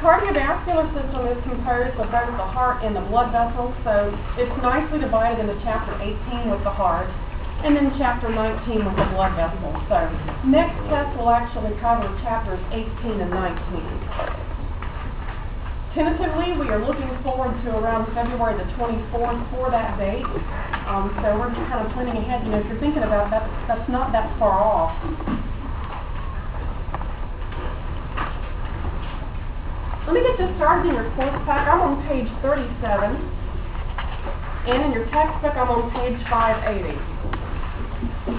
cardiovascular system is composed of both the heart and the blood vessels, so it's nicely divided into chapter 18 with the heart, and then chapter 19 with the blood vessels. So next test will actually cover chapters 18 and 19. Tentatively, we are looking forward to around February the 24th for that date. So we're just kind of planning ahead. You know, if you're thinking about that, that's not that far off. Let me get this started in your course pack. I'm on page 37. And in your textbook, I'm on page 580.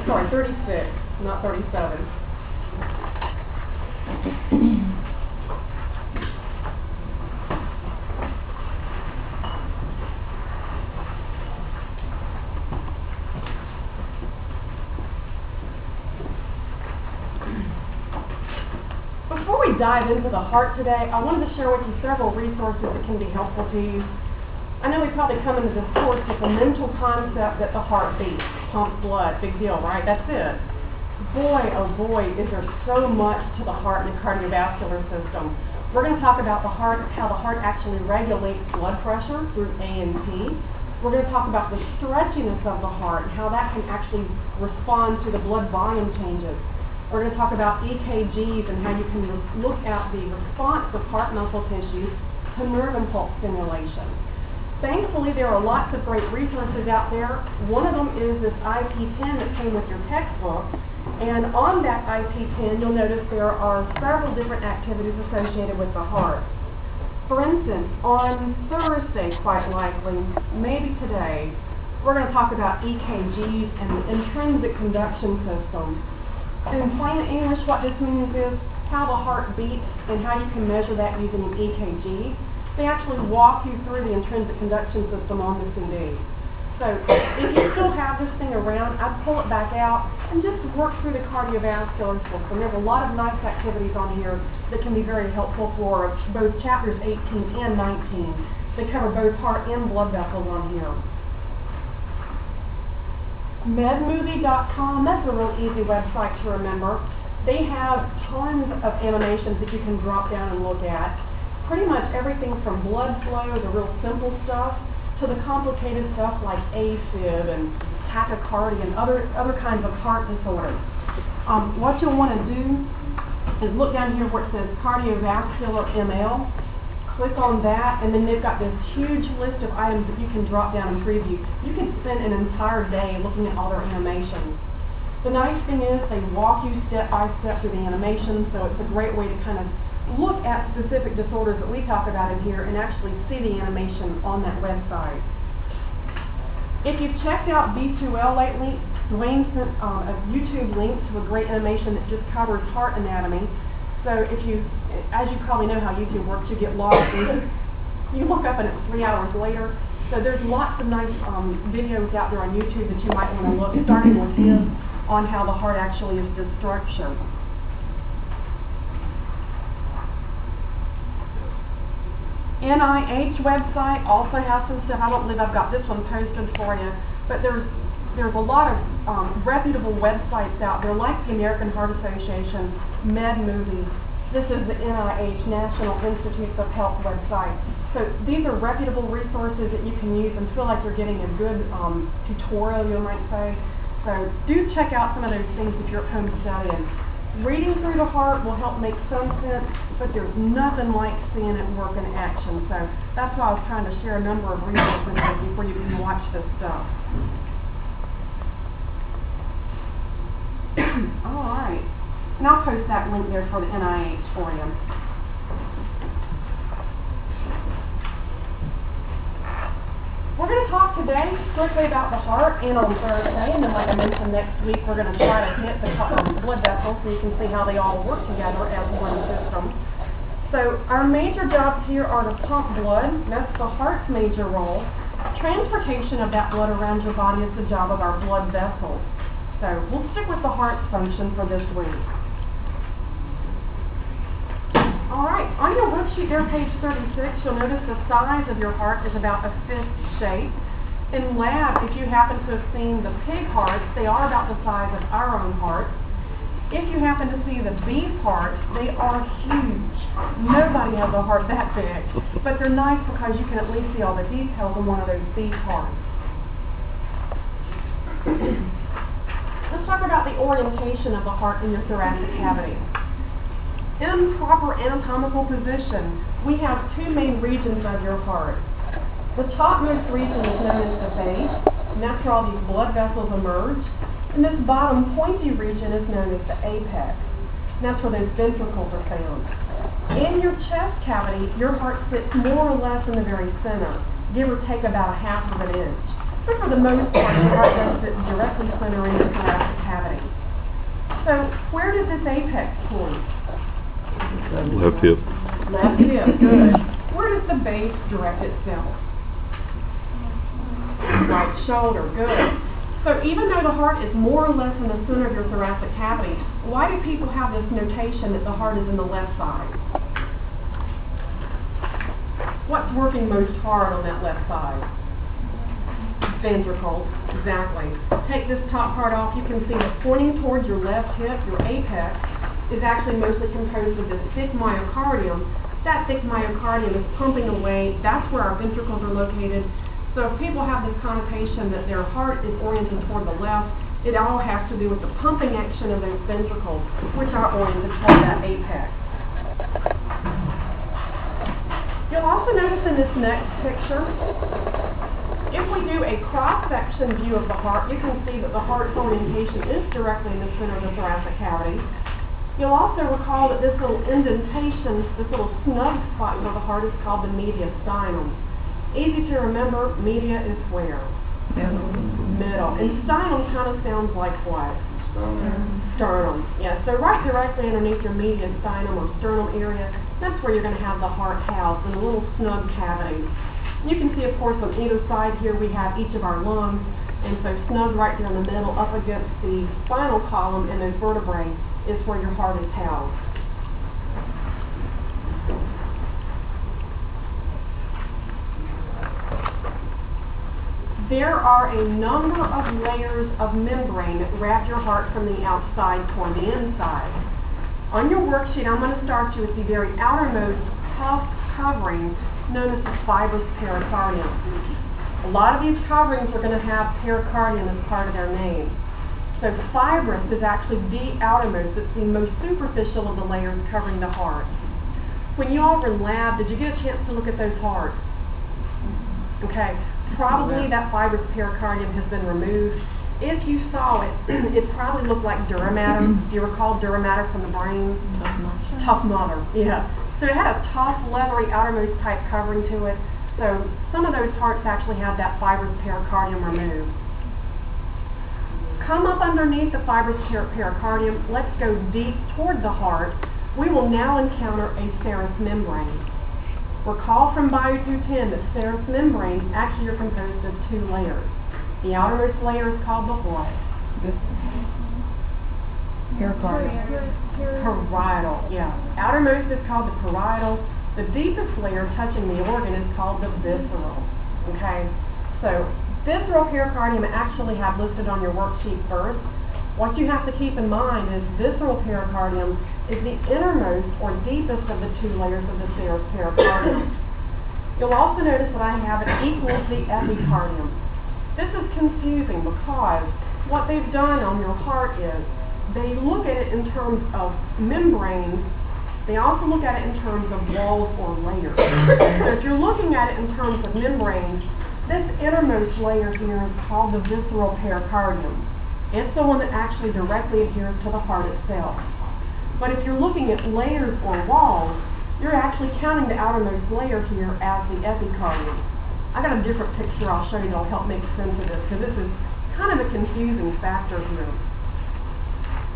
Sorry, 36, not 37. Before we dive into the heart today, I wanted to share with you several resources that can be helpful to you. I know we probably come into this course with the mental concept that the heart beats, pumps blood, big deal, right? That's it. Boy, oh boy, is there so much to the heart and the cardiovascular system. We're going to talk about the heart, how the heart actually regulates blood pressure through A&P. We're going to talk about the stretchiness of the heart and how that can actually respond to the blood volume changes. We're going to talk about EKGs and how you can look at the response of heart muscle tissue to nerve impulse stimulation. Thankfully, there are lots of great resources out there. One of them is this IP pen that came with your textbook. And on that IP pen, you'll notice there are several different activities associated with the heart. For instance, on Thursday, quite likely, maybe today, we're going to talk about EKGs and the intrinsic conduction system. In plain English, what this means is how the heart beats and how you can measure that using an EKG. They actually walk you through the intrinsic conduction system on the CD. So if you still have this thing around, I'd pull it back out and just work through the cardiovascular system. There's a lot of nice activities on here that can be very helpful for both chapters 18 and 19. They cover both heart and blood vessels on here. Medmovie.com, that's a real easy website to remember. They have tons of animations that you can drop down and look at. Pretty much everything from blood flow, the real simple stuff, to the complicated stuff like AFib and tachycardia and other kinds of heart disorders. What you'll want to do is look down here where it says cardiovascular ML. Click on that, and then they've got this huge list of items that you can drop down and preview. You can spend an entire day looking at all their animations. The nice thing is they walk you step by step through the animations, so it's a great way to kind of look at specific disorders that we talk about in here and actually see the animation on that website. If you've checked out B2L lately, Dwayne sent a YouTube link to a great animation that just covers heart anatomy. So if you, as you probably know how YouTube works, you get lost and you look up and it's 3 hours later. So there's lots of nice videos out there on YouTube that you might want to look, starting with his on how the heart actually is structured. NIH website also has some stuff. I don't believe I've got this one posted for you, but there's a lot of reputable websites out there, like the American Heart Association, MedMovie. This is the NIH, National Institutes of Health website. So these are reputable resources that you can use and feel like you're getting a good tutorial, you might say. So do check out some of those things if you're at home studying. Reading through the heart will help make some sense, but there's nothing like seeing it work in action. So that's why I was trying to share a number of resources with you before you can watch this stuff. All right, and I'll post that link there for the NIH for you. We're going to talk today strictly about the heart and on Thursday, and then like I mentioned next week we're going to try to hit the blood vessels so you can see how they all work together as one system. So our major jobs here are to pump blood, that's the heart's major role. Transportation of that blood around your body is the job of our blood vessels. So we'll stick with the heart's function for this week. All right, on your worksheet there, page 36, you'll notice the size of your heart is about a fist shape. In lab, if you happen to have seen the pig hearts, they are about the size of our own hearts. If you happen to see the B part, they are huge. Nobody has a heart that big. But they're nice because you can at least see all the details in one of those B parts. Let's talk about the orientation of the heart in your thoracic cavity. In proper anatomical position, we have two main regions of your heart. The topmost region is known as the base, and that's where all these blood vessels emerge. And this bottom pointy region is known as the apex, and that's where those ventricles are found. In your chest cavity, your heart sits more or less in the very center, give or take about 1/2 of an inch. But for the most part, your heart does sit directly center in the thoracic cavity. So, where does this apex point? Left hip. Left hip, good. Where does the base direct itself? Right shoulder, good. So even though the heart is more or less in the center of your thoracic cavity, why do people have this notation that the heart is in the left side? What's working most hard on that left side? Ventricles, exactly. Take this top part off, you can see that pointing towards your left hip, your apex, is actually mostly composed of this thick myocardium. That thick myocardium is pumping away, that's where our ventricles are located. So if people have this connotation that their heart is oriented toward the left, it all has to do with the pumping action of those ventricles, which are oriented toward that apex. You'll also notice in this next picture, if we do a cross-section view of the heart, you can see that the heart's orientation is directly in the center of the thoracic cavity. You'll also recall that this little indentation, this little snug spot where the heart is called the mediastinum. Easy to remember, media is where? Middle. And sternum kind of sounds like what? Sternum. Yeah, so right directly underneath your mediastinum or sternum area, that's where you're going to have the heart housed in a little snug cavity. You can see, of course, on either side here we have each of our lungs, and so snug right there in the middle up against the spinal column and those vertebrae is where your heart is housed. There are a number of layers of membrane that wrap your heart from the outside toward the inside. On your worksheet, I'm going to start you with the very outermost tough covering known as the fibrous pericardium. A lot of these coverings are going to have pericardium as part of their name. So fibrous is actually the outermost, it's the most superficial of the layers covering the heart. When you all were in lab, did you get a chance to look at those hearts? Okay, probably that fibrous pericardium has been removed. If you saw it, it probably looked like dura mater. Do you recall dura mater from the brain? Tough mother, yeah. So it had a tough, leathery, outermost type covering to it. So some of those hearts actually have that fibrous pericardium removed. Come up underneath the fibrous pericardium. Let's go deep toward the heart. We will now encounter a serous membrane. Recall from Bio 210 that serous membranes actually are composed of two layers. The outermost layer is called the what? Parietal, yeah. Outermost is called the parietal. The deepest layer touching the organ is called the visceral. Okay? So, visceral pericardium I actually have listed on your worksheet first. What you have to keep in mind is visceral pericardium is the innermost or deepest of the two layers of the serous pericardium. You'll also notice that I have it equals the epicardium. This is confusing because what they've done on your heart is they look at it in terms of membranes. They also look at it in terms of walls or layers. So if you're looking at it in terms of membranes, this innermost layer here is called the visceral pericardium. It's the one that actually directly adheres to the heart itself. But if you're looking at layers or walls, you're actually counting the outermost layer here as the epicardium. I got a different picture I'll show you that'll help make sense of this, because this is kind of a confusing factor here.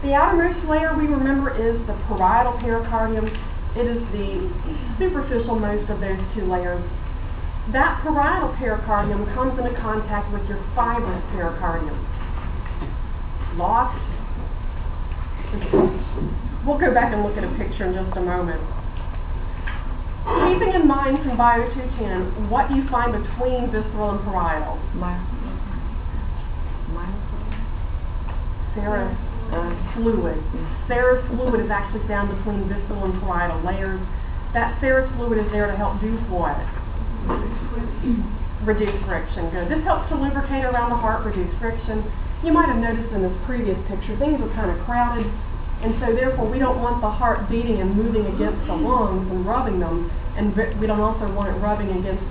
The outermost layer we remember is the parietal pericardium. It is the superficial most of those two layers. That parietal pericardium comes into contact with your fibrous pericardium. Lost? We'll go back and look at a picture in just a moment. Keeping in mind from Bio 210, what do you find between visceral and parietal? Sarah? fluid. Serous fluid is actually found between visceral and parietal layers. That serous fluid is there to help do what? Reduce friction. Good. This helps to lubricate around the heart, reduce friction. You might have noticed in this previous picture, things are kind of crowded, and so therefore we don't want the heart beating and moving against the lungs and rubbing them, and we don't also want it rubbing against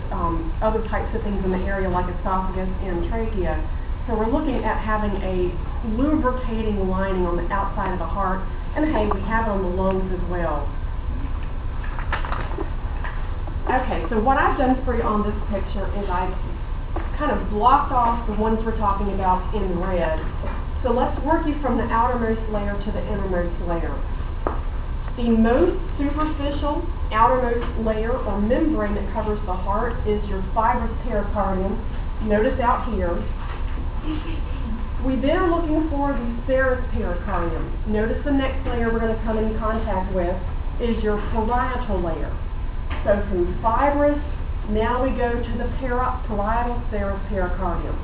other types of things in the area like esophagus and trachea. So we're looking at having a lubricating lining on the outside of the heart, and hey, we have it on the lungs as well. Okay, so what I've done for you on this picture is I've kind of blocked off the ones we're talking about in red. So let's work you from the outermost layer to the innermost layer. The most superficial outermost layer or membrane that covers the heart is your fibrous pericardium. Notice out here. We then are looking for the serous pericardium. Notice the next layer we're going to come in contact with is your parietal layer. So from fibrous, now we go to the parietal serous pericardium.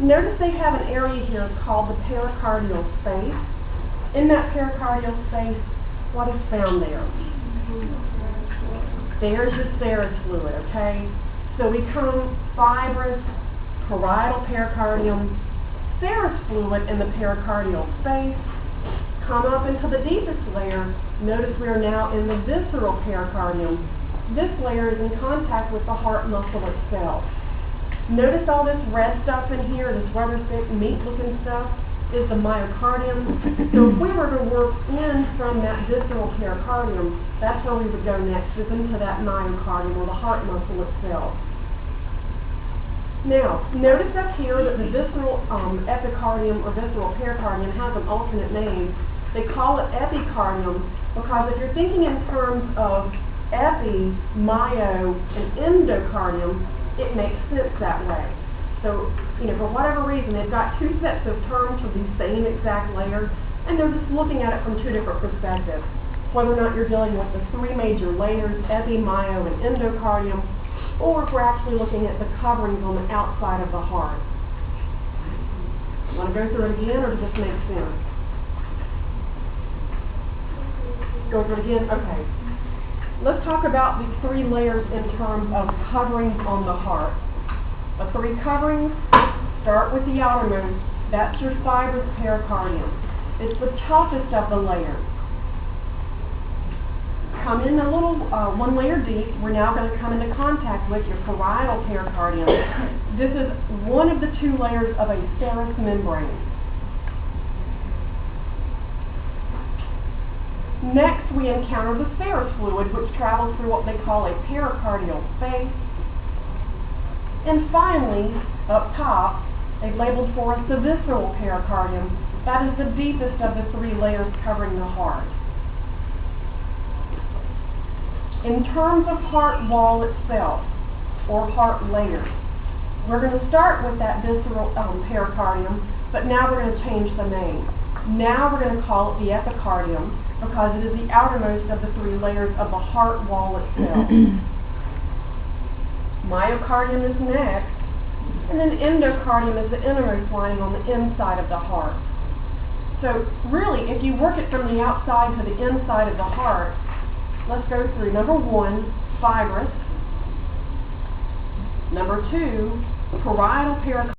Notice they have an area here called the pericardial space. In that pericardial space, what is found there? There's your serous fluid, okay? So we come fibrous, parietal pericardium, serous fluid in the pericardial space, come up into the deepest layer. Notice we are now in the visceral pericardium. This layer is in contact with the heart muscle itself. Notice all this red stuff in here, this rather thick meat-looking stuff, is the myocardium. So if we were to work in from that visceral pericardium, that's where we would go next, is into that myocardium, or the heart muscle itself. Now, notice up here that the visceral epicardium or visceral pericardium has an alternate name. They call it epicardium because if you're thinking in terms of epi, myo, and endocardium, it makes sense that way. So, for whatever reason, they've got two sets of terms for the same exact layer, and they're just looking at it from two different perspectives. Whether or not you're dealing with the three major layers, epi, myo, and endocardium, or if we're actually looking at the coverings on the outside of the heart. Want to go through it again, or does this make sense? Go through it again? Okay. Let's talk about the three layers in terms of coverings on the heart. The three coverings start with the outermost. That's your fibrous pericardium. It's the toughest of the layers. Come in a little, one layer deep. We're now going to come into contact with your parietal pericardium. This is one of the two layers of a serous membrane. Next, we encounter the serous fluid, which travels through what they call a pericardial space. And finally, up top, they've labeled for us the visceral pericardium. That is the deepest of the three layers covering the heart. In terms of heart wall itself, or heart layers, we're going to start with that visceral pericardium, but now we're going to change the name. Now we're going to call it the epicardium, because it is the outermost of the three layers of the heart wall itself. Myocardium is next, and then endocardium is the innermost lining on the inside of the heart. So really, if you work it from the outside to the inside of the heart, let's go through. Number one, fibrous. Number two, parietal pericardium.